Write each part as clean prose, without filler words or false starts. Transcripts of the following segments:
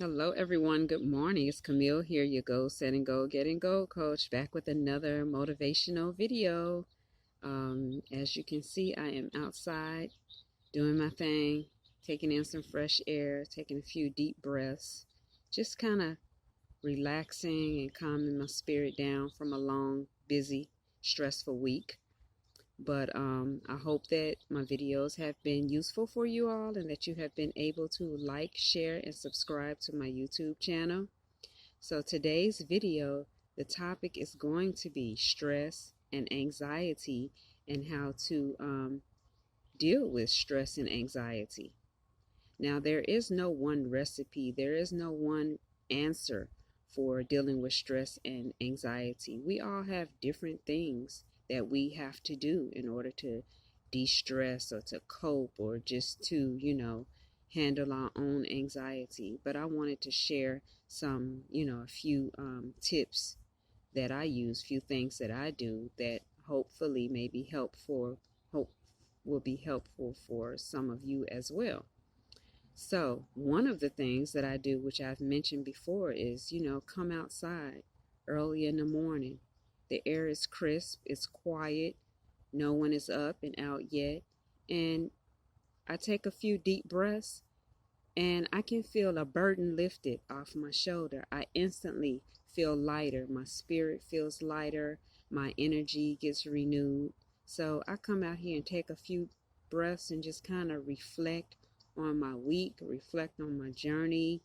Hello, everyone. Good morning. It's Camille here, your Go Set and Go Getting Go coach, back with another motivational video. As you can see, I am outside doing my thing, taking in some fresh air, taking a few deep breaths, just kind of relaxing and calming my spirit down from a long, busy, stressful week. But I hope that my videos have been useful for you all and that you have been able to like, share, and subscribe to my YouTube channel. So today's video, the topic is going to be stress and anxiety and how to deal with stress and anxiety. Now, there is no one recipe. There is no one answer for dealing with stress and anxiety. We all have different things that we have to do in order to de-stress or to cope or just to, handle our own anxiety. But I wanted to share some, a few tips that I use, few things that I do that hopefully hope will be helpful for some of you as well. So one of the things that I do, which I've mentioned before, is, come outside early in the morning. The air is crisp, it's quiet, no one is up and out yet. And I take a few deep breaths and I can feel a burden lifted off my shoulder. I instantly feel lighter. My spirit feels lighter. My energy gets renewed. So I come out here and take a few breaths and just kind of reflect on my week, reflect on my journey,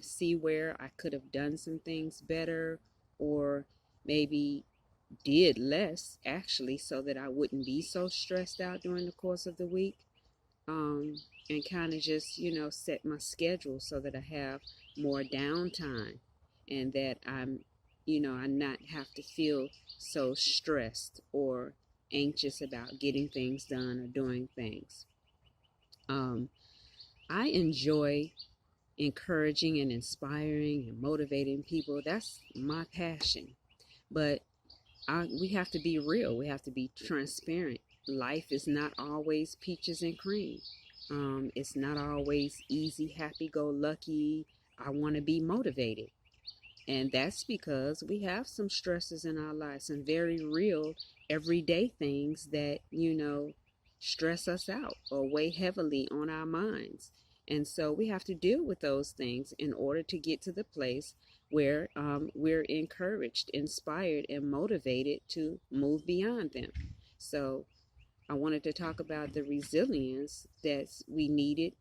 see where I could have done some things better or maybe did less actually so that I wouldn't be so stressed out during the course of the week. And kind of just, set my schedule so that I have more downtime and that I not have to feel so stressed or anxious about getting things done or doing things. I enjoy encouraging and inspiring and motivating people. That's my passion. But we have to be real. We have to be transparent. Life is not always peaches and cream. It's not always easy, happy-go-lucky. I want to be motivated. And that's because we have some stresses in our lives, some very real, everyday things that, stress us out or weigh heavily on our minds. And so we have to deal with those things in order to get to the place where we're encouraged, inspired, and motivated to move beyond them. So I wanted to talk about the resilience that we needed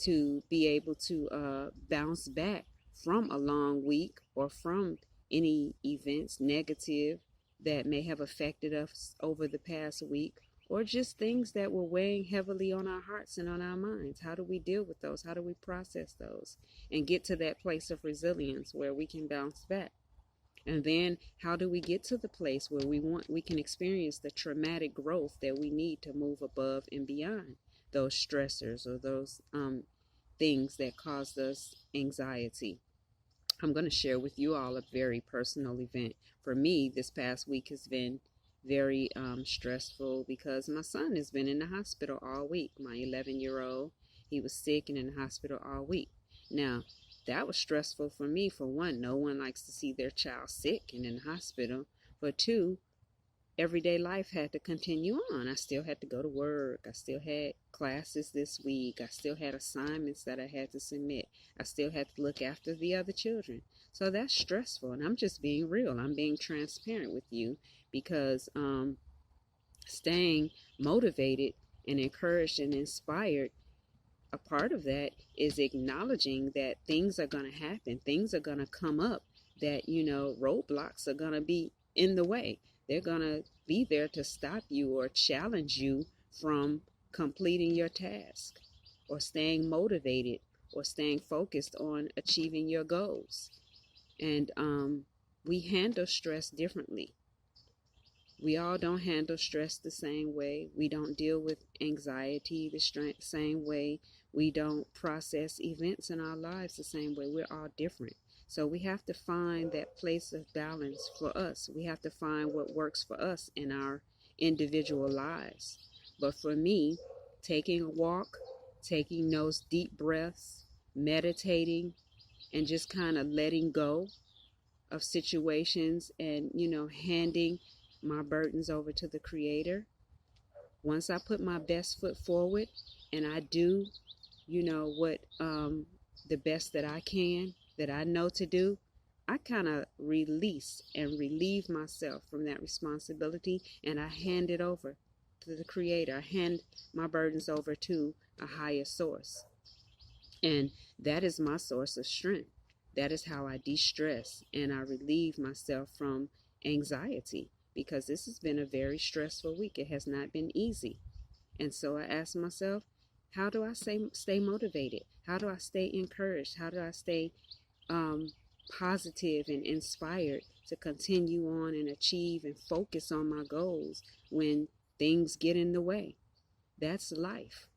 to be able to bounce back from a long week or from any events negative that may have affected us over the past week, or just things that were weighing heavily on our hearts and on our minds. How do we deal with those? How do we process those and get to that place of resilience where we can bounce back? And then how do we get to the place where we can experience the traumatic growth that we need to move above and beyond those stressors or those things that caused us anxiety? I'm going to share with you all a very personal event. For me, this past week has been very stressful because my son has been in the hospital all week. My 11-year-old, he was sick and in the hospital all week. Now, that was stressful for me. For one, no one likes to see their child sick and in the hospital. For two, everyday life had to continue on. I still had to go to work. I still had classes this week. I still had assignments that I had to submit. I still had to look after the other children. So that's stressful. And I'm just being real. I'm being transparent with you because staying motivated and encouraged and inspired, a part of that is acknowledging that things are going to happen. Things are going to come up that, roadblocks are going to be in the way. They're going to be there to stop you or challenge you from completing your task or staying motivated or staying focused on achieving your goals. And we handle stress differently. We all don't handle stress the same way. We don't deal with anxiety the same way. We don't process events in our lives the same way. We're all different. So we have to find that place of balance for us. We have to find what works for us in our individual lives. But for me, taking a walk, taking those deep breaths, meditating, and just kind of letting go of situations and, handing my burdens over to the Creator. Once I put my best foot forward and I do, what the best that I can, that I know to do, I kind of release and relieve myself from that responsibility, and I hand it over to the Creator. I hand my burdens over to a higher source. And that is my source of strength. That is how I de-stress and I relieve myself from anxiety, because this has been a very stressful week. It has not been easy. And so I ask myself, how do I stay motivated? How do I stay encouraged? How do I stay positive and inspired to continue on and achieve and focus on my goals when things get in the way? That's life.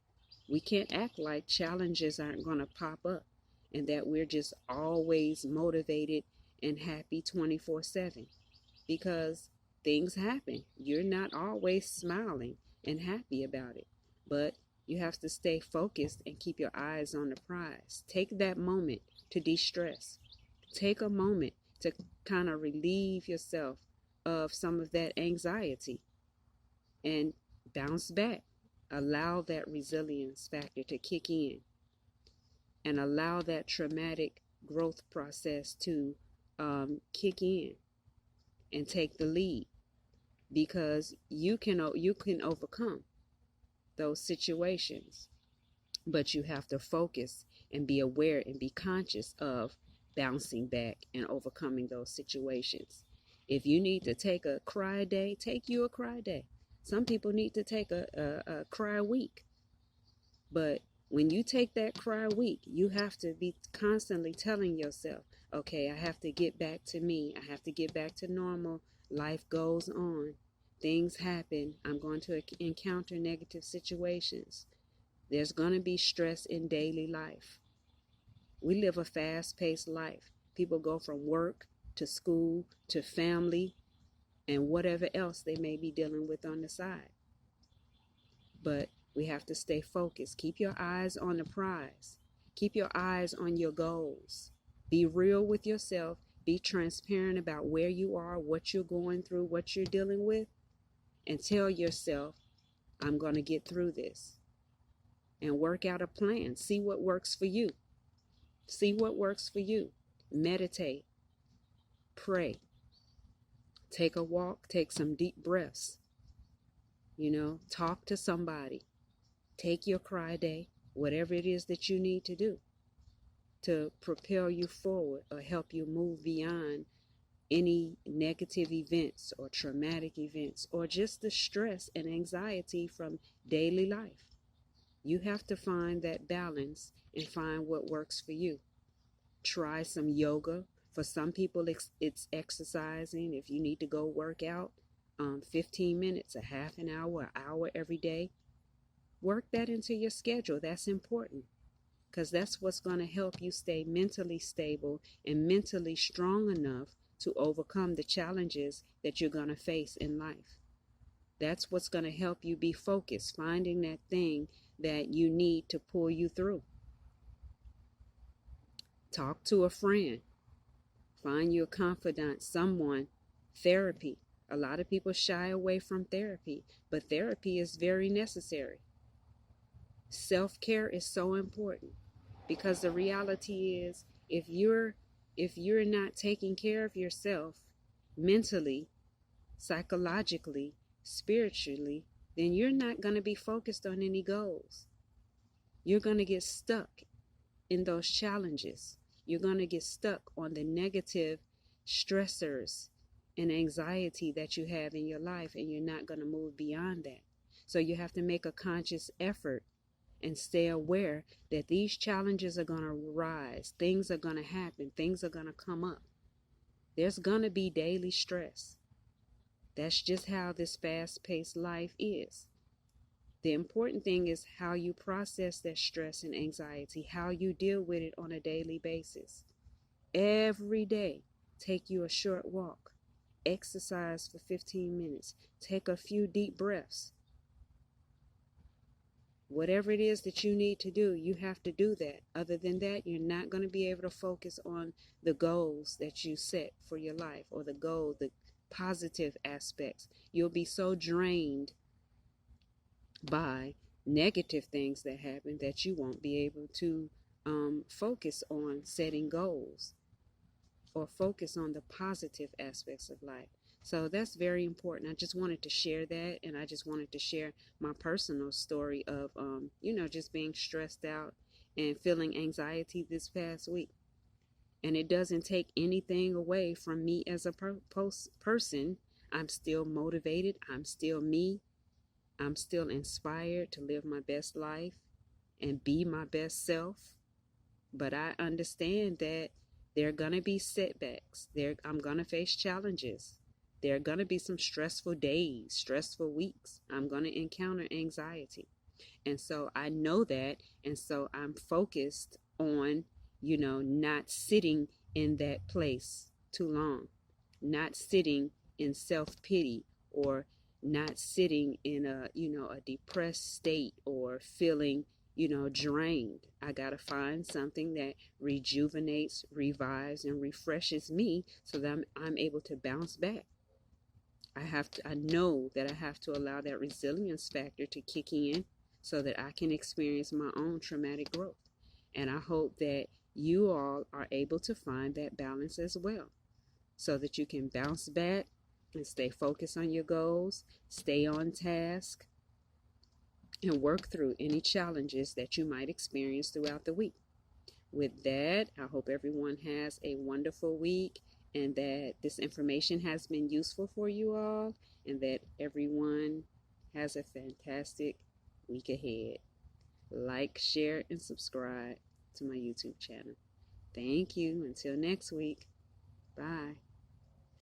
We can't act like challenges aren't going to pop up and that we're just always motivated and happy 24/7, because things happen. You're not always smiling and happy about it, but you have to stay focused and keep your eyes on the prize. Take that moment to de-stress. Take a moment to kind of relieve yourself of some of that anxiety and bounce back. Allow that resilience factor to kick in and allow that traumatic growth process to kick in and take the lead, because you can overcome those situations, but you have to focus and be aware and be conscious of bouncing back and overcoming those situations. If you need to take a cry day, take you a cry day. Some people need to take a cry week. But when you take that cry week, you have to be constantly telling yourself, okay, I have to get back to me. I have to get back to normal. Life goes on. Things happen. I'm going to encounter negative situations. There's going to be stress in daily life. We live a fast-paced life. People go from work to school to family and whatever else they may be dealing with on the side. But we have to stay focused. Keep your eyes on the prize. Keep your eyes on your goals. Be real with yourself. Be transparent about where you are, what you're going through, what you're dealing with, and tell yourself, I'm going to get through this. And work out a plan. See what works for you. See what works for you. Meditate. Pray. Take a walk. Take some deep breaths. Talk to somebody. Take your cry day. Whatever it is that you need to do to propel you forward or help you move beyond any negative events or traumatic events or just the stress and anxiety from daily life. You have to find that balance and find what works for you. Try some yoga. For some people, it's exercising. If you need to go work out 15 minutes, a half an hour every day, work that into your schedule. That's important, because that's what's going to help you stay mentally stable and mentally strong enough to overcome the challenges that you're going to face in life. That's what's going to help you be focused, finding that thing that you need to pull you through. Talk to a friend. Find your confidant, someone. Therapy. A lot of people shy away from therapy, but therapy is very necessary. Self-care is so important, because the reality is, if you're not taking care of yourself mentally, psychologically, spiritually, then you're not going to be focused on any goals. You're going to get stuck in those challenges. You're going to get stuck on the negative stressors and anxiety that you have in your life, and you're not going to move beyond that. So you have to make a conscious effort and stay aware that these challenges are going to rise. Things are going to happen. Things are going to come up. There's going to be daily stress. That's just how this fast-paced life is. The important thing is how you process that stress and anxiety, how you deal with it on a daily basis. Every day, take you a short walk. Exercise for 15 minutes. Take a few deep breaths. Whatever it is that you need to do, you have to do that. Other than that, you're not going to be able to focus on the goals that you set for your life, or the goal, the positive aspects. You'll be so drained by negative things that happen that you won't be able to focus on setting goals or focus on the positive aspects of life. So that's very important. I just wanted to share that, and I just wanted to share my personal story of, just being stressed out and feeling anxiety this past week. And it doesn't take anything away from me as a person. I'm still motivated. I'm still me. I'm still inspired to live my best life and be my best self. But I understand that there are going to be setbacks. I'm going to face challenges. There are going to be some stressful days, stressful weeks. I'm going to encounter anxiety. And so I know that. And so I'm focused on, not sitting in that place too long, not sitting in self-pity, or not sitting in a depressed state, or feeling, drained. I got to find something that rejuvenates, revives, and refreshes me so that I'm able to bounce back. I know that I have to allow that resilience factor to kick in so that I can experience my own traumatic growth. And I hope that you all are able to find that balance as well, so that you can bounce back and stay focused on your goals, stay on task, and work through any challenges that you might experience throughout the week. With that, I hope everyone has a wonderful week, and that this information has been useful for you all, and that everyone has a fantastic week ahead. Like, share, and subscribe to my YouTube channel. Thank you. Until next week. Bye.